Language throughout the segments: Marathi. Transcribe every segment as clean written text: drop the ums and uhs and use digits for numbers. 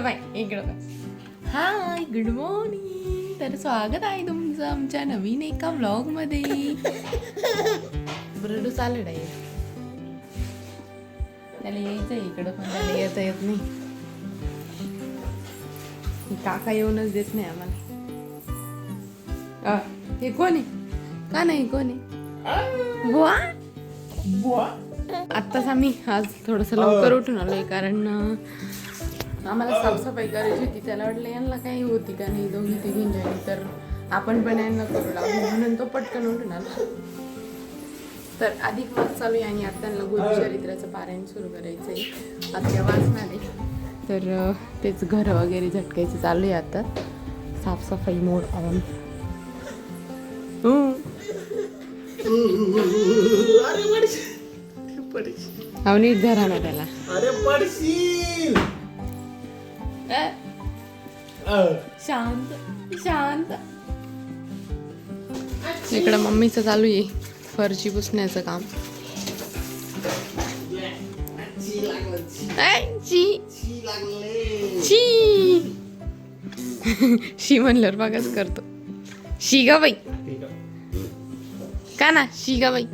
इकडं बाय. Hi good morning. तर स्वागत आहे तुमचं आमच्या नवीन एका व्लॉग मध्ये. ब्रडू चालू आहे त्याला यायचं इकडं पण त्याला येता येत नाही. काका येऊनच देत नाही आम्हाला. हे कोण आहे का नाही कोण आहे बुवा. बुवा आत्ताच आम्ही आज थोडंसं लवकर उठून आलोय कारण आम्हाला साफसफाई करायची होती. त्याला वाटलं यांना काही होती का नाही दोघी तिघींच्या तर आपण पण यांना करू लागलो म्हणून तो पटकन उठून आला. तर अधिक मास चालू आहे आणि आता त्यांना गुरुचरित्राचं पारायण सुरू करायचंय. आता वाचणार आहे तर तेच घर वगैरे झटकायचं चालू आहे. आता साफसफाई मोड ऑन. अहो नीट धरा ना त्याला. अरे पडशील. शांत शांत. इकडं मम्मीचं चालू आहे फरशी पुसण्याचं काम. शी म्हणल्यावर बघाच करतो. शी गा बाई का ना शी गा बाई.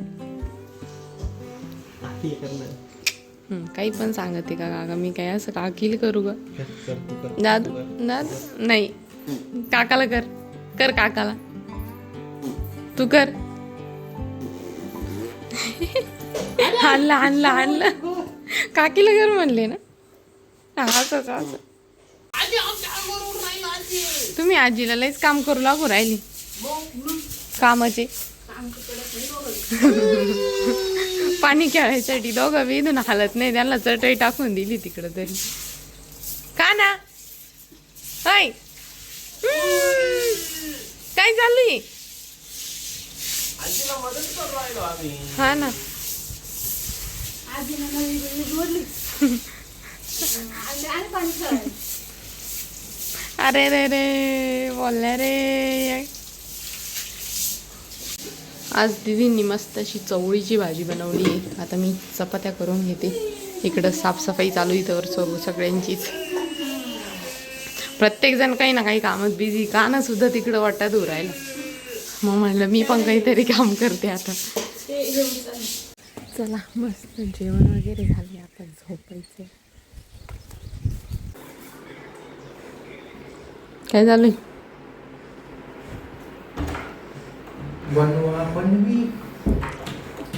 काही पण सांगते का काका मी काय असं काकील करू ग. दादू दादू नाही काकाला कर कर काकाला तू कर. आणला आणला आणला काकीला कर म्हणले ना. असंच असं तुम्ही आजीला लयच काम करू लागू राहिली कामाचे. पाणी खेळायसाठी दोघं वेधून हालत नाही. त्यांना चटई टाकून दिली तिकडं तरी का ना. हाय काय चालू आहे. हा ना अरे रे रे बोलल्या रे. आज दीदींनी मस्त अशी चवळीची भाजी बनवली आहे. आता मी चपात्या करून घेते. इकडं साफसफाई चालू आहे तर सगळ्यांचीच. प्रत्येकजण काही ना काही कामात बिझी. काना सुद्धा तिकडं वाटत राहिला. मग म्हणलं मी पण काहीतरी काम करते आता. चला मस्त जेवण वगैरे झाले आता झोपायचे. काय झालंय. बनवा बनवी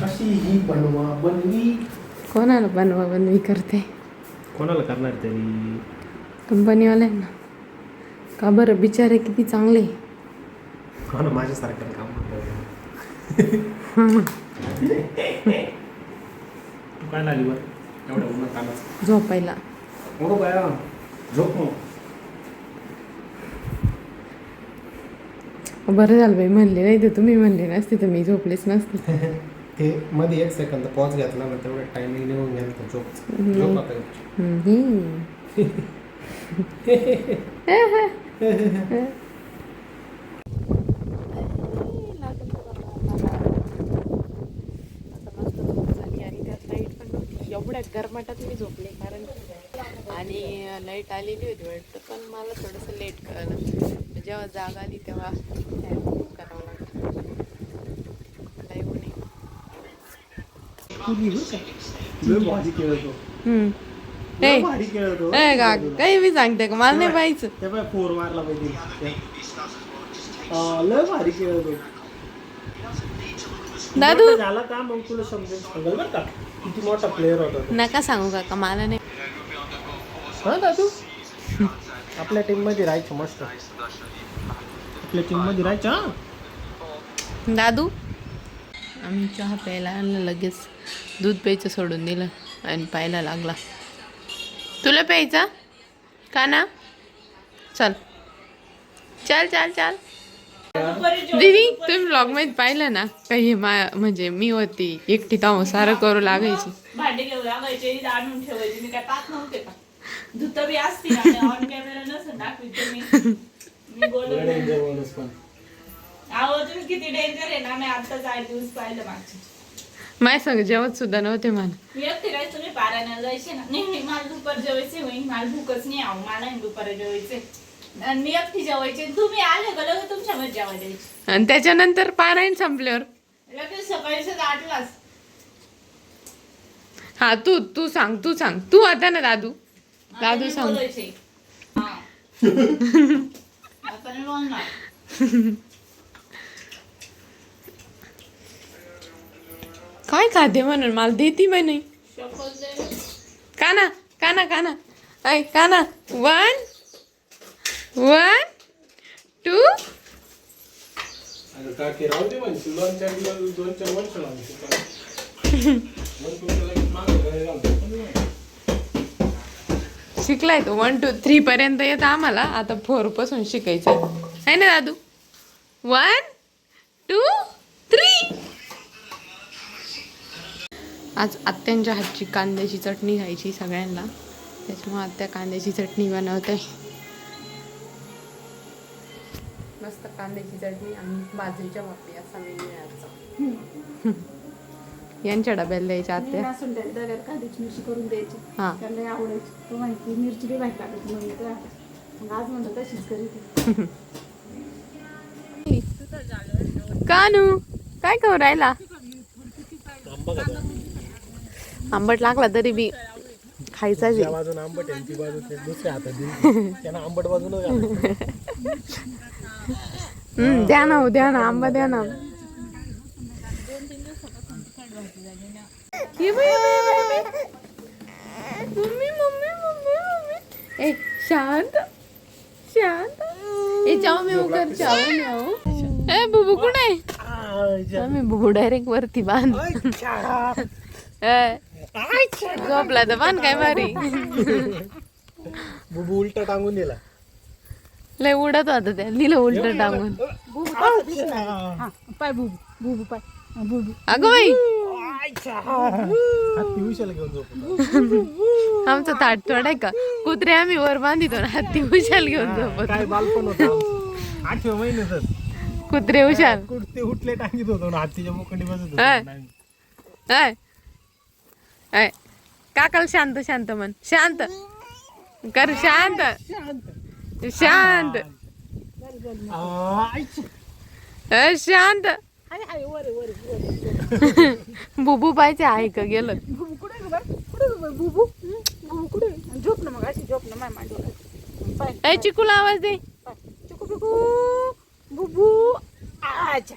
अशी ही बनवा बनवी. कोणाला बनवा बनवी करते. कोणाला करणार तरी कंपनीवाल्यांना का बरं. बिचारे किती चांगले. हो ना माझ्यासारख्याला काम तू काय लागली बरं एवढ्या उन्हात कामाचं. झोपायला हो बाया झोप. बरं झालं बाई म्हणले नाही तर तुम्ही म्हणले नसते तर मी झोपलेच नसते. ते मध्ये 1 सेकंद पॉज घेतला ना तेवढा टायमिंग निघून गेला तर झोप आता. एवढ्या गरमाटात मी झोपले कारण आणि लाईट आलेली होती वाटतं पण मला थोडंसं लेट कळलं. जेव्हा जाग आली तेव्हा करावं लागलं. काही मी सांगते का मला नाही पाहायचं. फोर मारला पाहिजे. लय भारी खेळतो दादू. झाला का मग तुला समजेल सांगल बरं का किती मोठा प्लेअर होता. नका सांगू काका मला नाही. हा दादू आपल्या टीम मध्ये राहायचं मस्त. आपल्या टीम मध्ये राहायचं दादू. आम्ही चहा प्यायला आणलं लगेच. दूध प्यायचं सोडून दिलं आणि प्यायला लागला. तुला प्यायचा का ना. चल चल चल चल. दीदी तुम्ही ब्लॉग मध्ये पाहिलं ना काही म्हणजे मी होती एकटी ताव सारं करू लागायची. भांडे घेऊ लागायचे आणून ठेवायचे. मी काय पाहत नव्हते का धुत बी असतील ऑन कॅमेरा नसेल दाखविते मी बोलत. अहो तुम्ही किती डेंजर आहे ना. मी आताच 8 दिवस पाहिलं मागचे. माय संग जेवत सुद्धा नव्हते मला. मी एकटी राहायचं, तुम्ही पारायणाला जायचे ना. नाही मला दुपार जेवायचे होईल, मला भूकच नाही आहो, मला नाही दुपारी जेवायचे. आणि मी एकटी जेवायचे, तुम्ही आले का लगेच तुमच्यामध्ये जेवायला द्यायचे. आणि त्याच्यानंतर पारायण संपल्यावर लगेच सकाळीच 8लाच. हा तू सांग तू आता ना दादू आता मी सांग. बोलायचे. हा. आता मी बोलणार. काय खाते म्हणून मला देती बाई नाही. शपथ दे. काना ऐ काना 1 2 काकी राहू दे म्हणजे 2-4 वर्ष शिकलाय तो 1 2 3 पर्यंत येत आम्हाला. आता 4 पासून शिकायचं आहे ना दादू. 1 2 3. आज आत्यांच्या हातची कांद्याची चटणी खायची सगळ्यांना, त्याच्यामुळे आत्या कांद्याची चटणी बनवते. मस्त कांद्याची चटणी आणि बाजरीच्या भाकरी असा मेनू आहे आजचा. यांच्या डब्याला द्यायच्या आत्या. लसूण डब्यात कांद्याची मिरची करून द्यायची. हा त्याला आवडायची. तो माहिती मिरची बी माहिती लागत म्हणून तर मग आज म्हणतो तशीच करीत. कानू काय करू राहिला. आंबट लागला तरी बी खायचा त्या बाजून आंबट आहे, ती बाजू दुसऱ्या हातात दिली. त्यांना आंबट बाजून द्या ना आंबा द्या ना. ए शांत ए जाऊ मी उकर जाऊ. ए बुबू कुठे आम्ही बुबू डायरेक्ट वरती बांध. झोपला तर बांध काय भारी. बुबू उलटा टांगून दिला. लय उडत होता त्या दिलं उलट टांगून. पाय बुबू बुबू पाय बुबू. अगं बाई हत्ती उशाला घेऊन झोपतो. आमचं ताट थोडं आहे का. कुत्रे आम्ही वर बांधितो ना, हत्ती उशाल घेऊन झोपत. काय बालपण होतं 8व्या महिन्यातच. कुत्रे उशाल कुठते उठले टांगीत होतो ना, हत्तीच्या मुखंडी बसत हा. होतो. ऐ काकाला शांत म्हण. शांत कर शांत. शांत बुबू पाहिजे आहे का गेलं. बुबू कुठे ग बाय? कुठे ग बाय बुबू? बुबू कुठे? झोप ना मग अशी झोप ना माय मांडीवर. पाय चिकूला आवाज दे. पाय चिकू पिकू बुबू. अच्छा